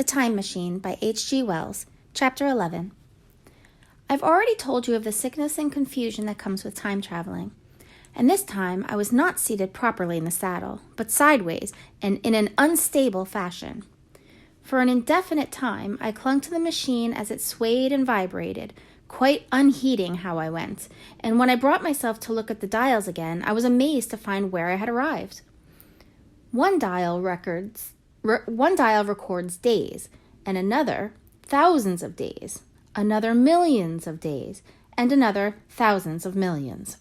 Time Machine by H.G. Wells, Chapter 11. I've already told you of the sickness and confusion that comes with time traveling, and this time I was not seated properly in the saddle, but sideways and in an unstable fashion. For an indefinite time I clung to the machine as it swayed and vibrated, quite unheeding how I went, and when I brought myself to look at the dials again, I was amazed to find where I had arrived. One dial records days, and another thousands of days, another millions of days, and another thousands of millions.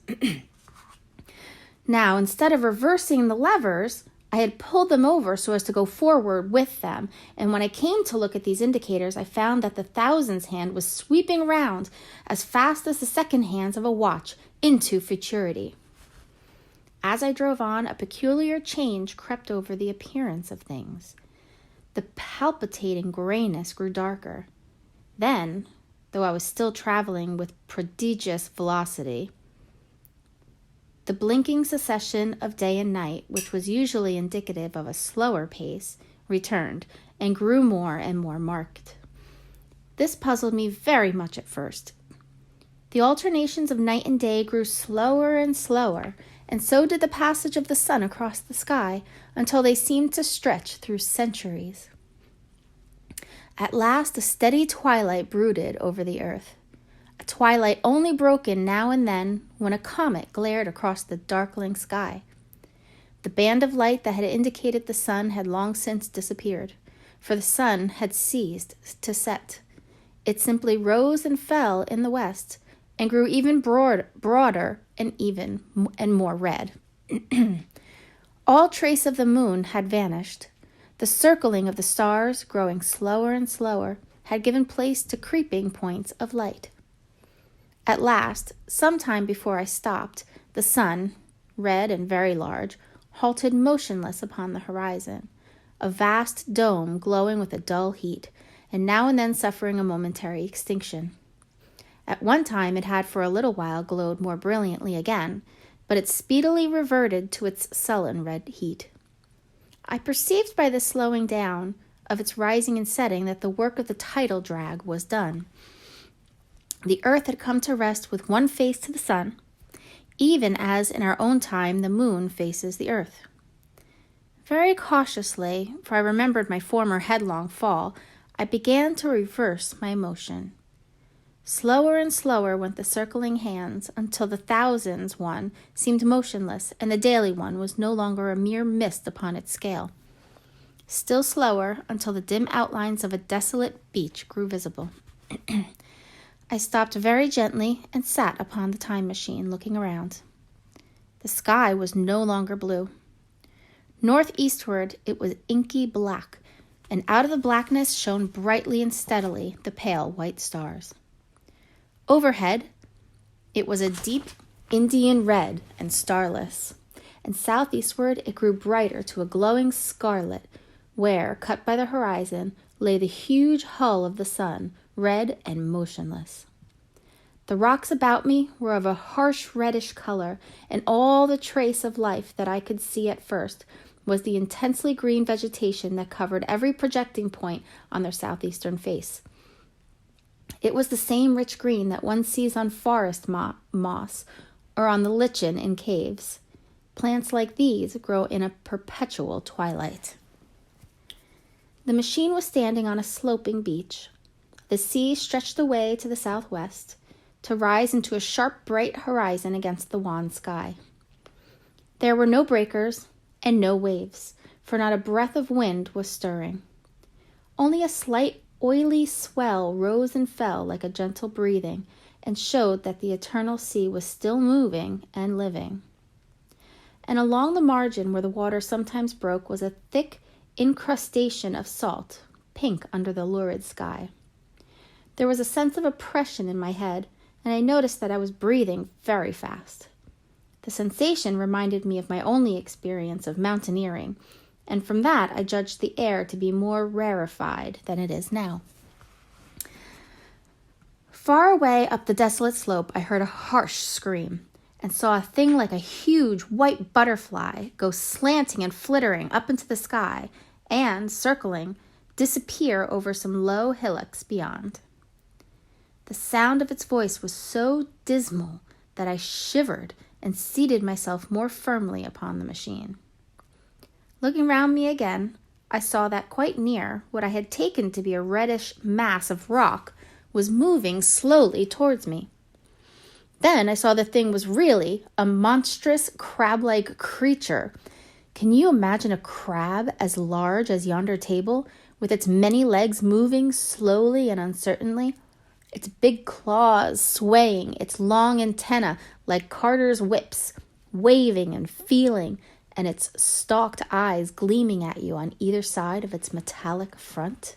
Now, instead of reversing the levers, I had pulled them over so as to go forward with them, and when I came to look at these indicators, I found that the thousands hand was sweeping round as fast as the second hands of a watch into futurity. As I drove on, a peculiar change crept over the appearance of things. The palpitating grayness grew darker. Then, though I was still traveling with prodigious velocity, the blinking succession of day and night, which was usually indicative of a slower pace, returned and grew more and more marked. This puzzled me very much at first. The alternations of night and day grew slower and slower, and so did the passage of the sun across the sky, until they seemed to stretch through centuries. At last a steady twilight brooded over the earth, a twilight only broken now and then when a comet glared across the darkling sky. The band of light that had indicated the sun had long since disappeared, for the sun had ceased to set. It simply rose and fell in the west, and grew even broader and more red. All trace of the moon had vanished. The circling of the stars, growing slower and slower, had given place to creeping points of light. At last, some time before I stopped, the sun, red and very large, halted motionless upon the horizon, a vast dome glowing with a dull heat, and now and then suffering a momentary extinction. At one time it had for a little while glowed more brilliantly again, but it speedily reverted to its sullen red heat. I perceived by the slowing down of its rising and setting that the work of the tidal drag was done. The earth had come to rest with one face to the sun, even as in our own time the moon faces the earth. Very cautiously, for I remembered my former headlong fall, I began to reverse my motion. Slower and slower went the circling hands until the thousands one seemed motionless and the daily one was no longer a mere mist upon its scale. Still slower until the dim outlines of a desolate beach grew visible. I stopped very gently and sat upon the time machine looking around. The sky was no longer blue. Northeastward it was inky black, and out of the blackness shone brightly and steadily the pale white stars. Overhead, it was a deep Indian red and starless, and southeastward it grew brighter to a glowing scarlet, where, cut by the horizon, lay the huge hull of the sun, red and motionless. The rocks about me were of a harsh reddish color, and all the trace of life that I could see at first was the intensely green vegetation that covered every projecting point on their southeastern face. It was the same rich green that one sees on forest moss or on the lichen in caves. Plants like these grow in a perpetual twilight. The machine was standing on a sloping beach. The sea stretched away to the southwest, to rise into a sharp, bright horizon against the wan sky. There were no breakers and no waves, for not a breath of wind was stirring. Only a slight oily swell rose and fell like a gentle breathing, and showed that the eternal sea was still moving and living. And along the margin where the water sometimes broke was a thick incrustation of salt, pink under the lurid sky. There was a sense of oppression in my head, and I noticed that I was breathing very fast. The sensation reminded me of my only experience of mountaineering, and from that I judged the air to be more rarefied than it is now. Far away up the desolate slope I heard a harsh scream, and saw a thing like a huge white butterfly go slanting and flittering up into the sky, and, circling, disappear over some low hillocks beyond. The sound of its voice was so dismal that I shivered and seated myself more firmly upon the machine. Looking round me again, I saw that quite near, what I had taken to be a reddish mass of rock was moving slowly towards me. Then I saw the thing was really a monstrous crab-like creature. Can you imagine a crab as large as yonder table, with its many legs moving slowly and uncertainly, its big claws swaying, its long antennae like carters' whips, waving and feeling, and its stalked eyes gleaming at you on either side of its metallic front?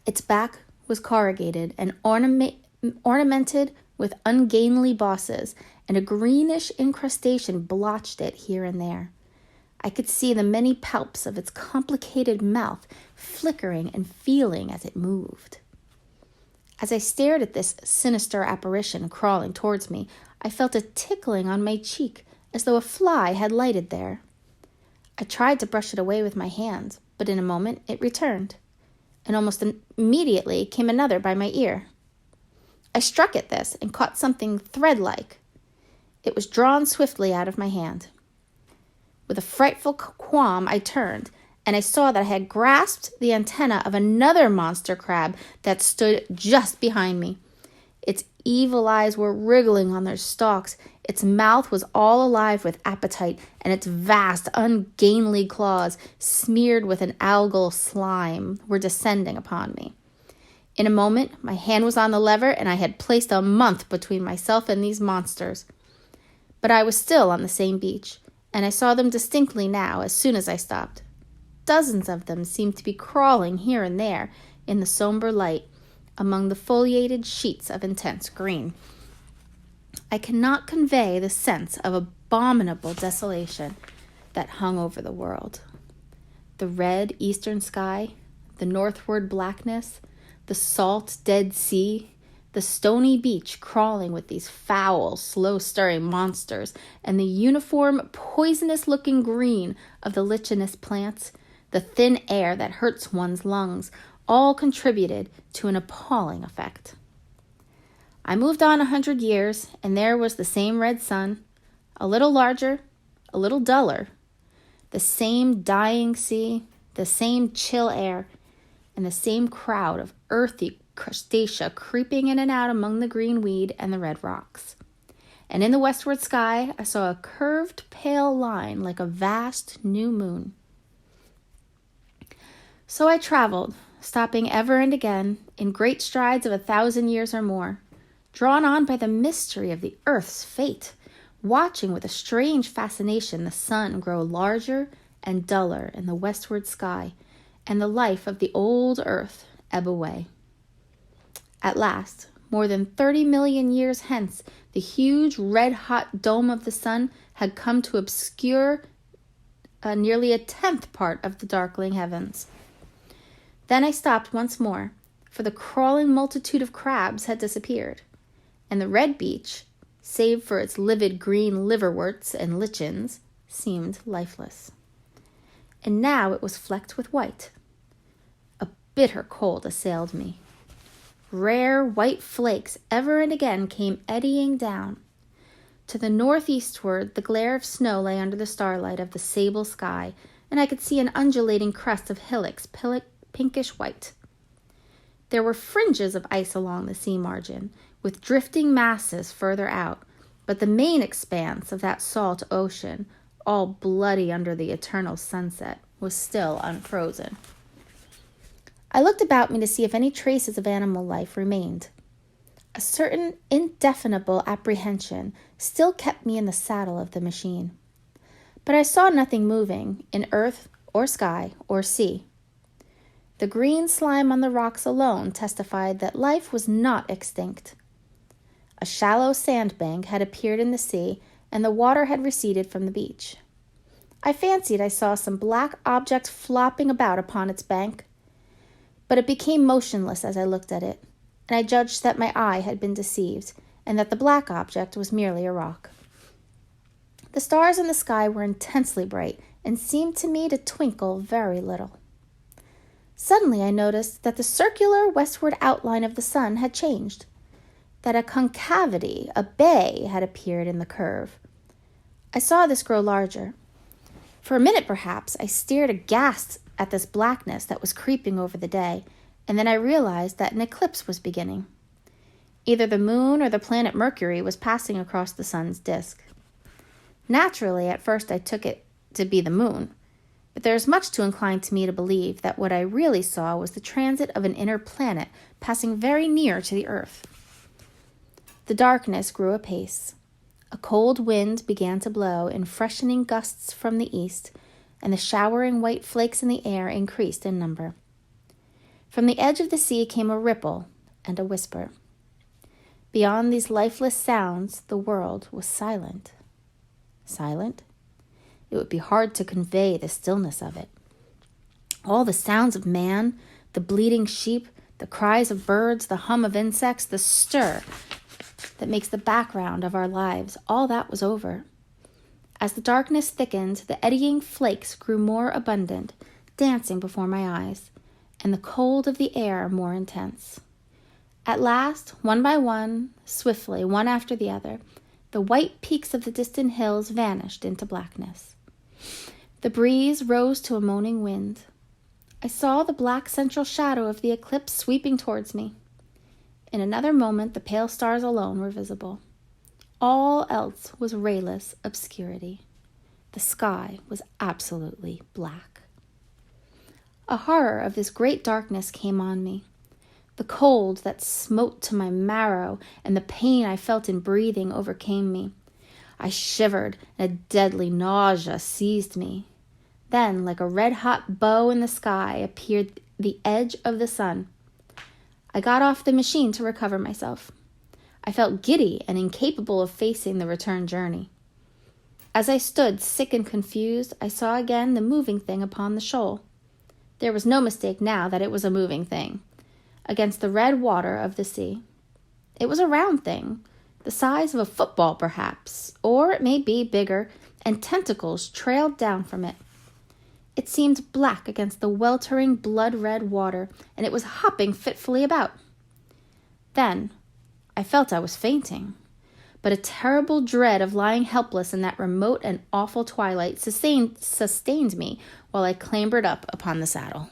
Its back was corrugated and ornamented with ungainly bosses, and a greenish incrustation blotched it here and there. I could see the many palps of its complicated mouth flickering and feeling as it moved. As I stared at this sinister apparition crawling towards me, I felt a tickling on my cheek, as though a fly had lighted there. I tried to brush it away with my hand, but in a moment it returned, and almost immediately came another by my ear. I struck at this and caught something thread-like. It was drawn swiftly out of my hand. With a frightful qualm, I turned, and I saw that I had grasped the antenna of another monster crab that stood just behind me. Its evil eyes were wriggling on their stalks, its mouth was all alive with appetite, and its vast, ungainly claws, smeared with an algal slime, were descending upon me. In a moment, my hand was on the lever, and I had placed a month between myself and these monsters. But I was still on the same beach, and I saw them distinctly now as soon as I stopped. Dozens of them seemed to be crawling here and there in the somber light, among the foliated sheets of intense green. I cannot convey the sense of abominable desolation that hung over the world. The red eastern sky, the northward blackness, the salt Dead Sea, the stony beach crawling with these foul, slow-stirring monsters, and the uniform, poisonous-looking green of the lichenous plants, the thin air that hurts one's lungs, all contributed to an appalling effect. I moved on 100 years, and there was the same red sun, a little larger, a little duller, the same dying sea, the same chill air, and the same crowd of earthy crustacea creeping in and out among the green weed and the red rocks. And in the westward sky, I saw a curved pale line like a vast new moon. So I traveled, stopping ever and again, in great strides of 1,000 years or more, drawn on by the mystery of the earth's fate, watching with a strange fascination the sun grow larger and duller in the westward sky, and the life of the old earth ebb away. At last, more than 30 million years hence, the huge red-hot dome of the sun had come to obscure nearly 1/10 part of the darkling heavens. Then I stopped once more, for the crawling multitude of crabs had disappeared, and the red beach, save for its livid green liverworts and lichens, seemed lifeless. And now it was flecked with white. A bitter cold assailed me. Rare white flakes ever and again came eddying down. To the northeastward, the glare of snow lay under the starlight of the sable sky, and I could see an undulating crest of hillocks, pinkish white. There were fringes of ice along the sea margin, with drifting masses further out, but the main expanse of that salt ocean, all bloody under the eternal sunset, was still unfrozen. I looked about me to see if any traces of animal life remained. A certain indefinable apprehension still kept me in the saddle of the machine. But I saw nothing moving in earth or sky or sea. The green slime on the rocks alone testified that life was not extinct. A shallow sandbank had appeared in the sea, and the water had receded from the beach. I fancied I saw some black object flopping about upon its bank, but it became motionless as I looked at it, and I judged that my eye had been deceived, and that the black object was merely a rock. The stars in the sky were intensely bright, and seemed to me to twinkle very little. Suddenly I noticed that the circular westward outline of the sun had changed, that a concavity, a bay, had appeared in the curve. I saw this grow larger. For a minute, perhaps, I stared aghast at this blackness that was creeping over the day, and then I realized that an eclipse was beginning. Either the moon or the planet Mercury was passing across the sun's disk. Naturally, at first I took it to be the moon, but there is much to incline me to believe that what I really saw was the transit of an inner planet passing very near to the earth. The darkness grew apace. A cold wind began to blow in freshening gusts from the east, and the showering white flakes in the air increased in number. From the edge of the sea came a ripple and a whisper. Beyond these lifeless sounds, the world was silent. Silent? It would be hard to convey the stillness of it. All the sounds of man, the bleating sheep, the cries of birds, the hum of insects, the stir that makes the background of our lives, all that was over. As the darkness thickened, the eddying flakes grew more abundant, dancing before my eyes, and the cold of the air more intense. At last, one by one, swiftly, one after the other, the white peaks of the distant hills vanished into blackness. The breeze rose to a moaning wind. I saw the black central shadow of the eclipse sweeping towards me. In another moment, the pale stars alone were visible. All else was rayless obscurity. The sky was absolutely black. A horror of this great darkness came on me. The cold that smote to my marrow and the pain I felt in breathing overcame me. I shivered, and a deadly nausea seized me. Then, like a red-hot bow in the sky, appeared the edge of the sun. I got off the machine to recover myself. I felt giddy and incapable of facing the return journey. As I stood, sick and confused, I saw again the moving thing upon the shoal. There was no mistake now that it was a moving thing, against the red water of the sea. It was a round thing, the size of a football perhaps, or it may be bigger, and tentacles trailed down from it. It seemed black against the weltering blood-red water, and it was hopping fitfully about. Then I felt I was fainting, but a terrible dread of lying helpless in that remote and awful twilight sustained me while I clambered up upon the saddle.